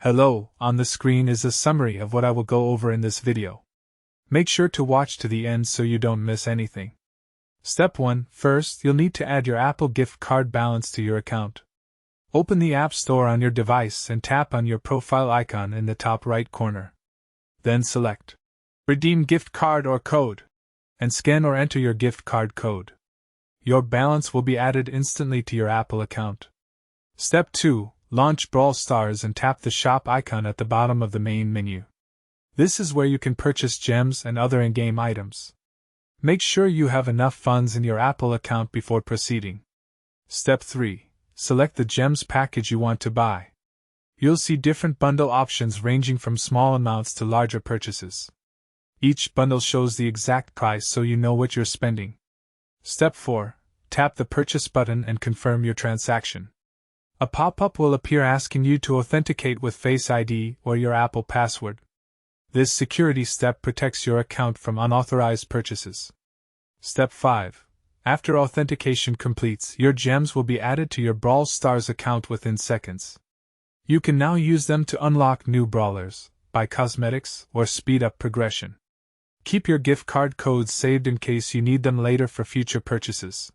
Hello, on the screen is a summary of what I will go over in this video. Make sure to watch to the end so you don't miss anything. Step 1. First, you'll need to add your Apple gift card balance to your account. Open the App Store on your device and tap on your profile icon in the top right corner. Then select Redeem Gift Card or Code, and scan or enter your gift card code. Your balance will be added instantly to your Apple account. Step 2. Launch Brawl Stars and tap the shop icon at the bottom of the main menu. This is where you can purchase gems and other in-game items. Make sure you have enough funds in your Apple account before proceeding. Step 3. Select the gems package you want to buy. You'll see different bundle options ranging from small amounts to larger purchases. Each bundle shows the exact price so you know what you're spending. Step 4. Tap the purchase button and confirm your transaction. A pop-up will appear asking you to authenticate with Face ID or your Apple password. This security step protects your account from unauthorized purchases. Step 5. After authentication completes, your gems will be added to your Brawl Stars account within seconds. You can now use them to unlock new brawlers, buy cosmetics, or speed up progression. Keep your gift card codes saved in case you need them later for future purchases.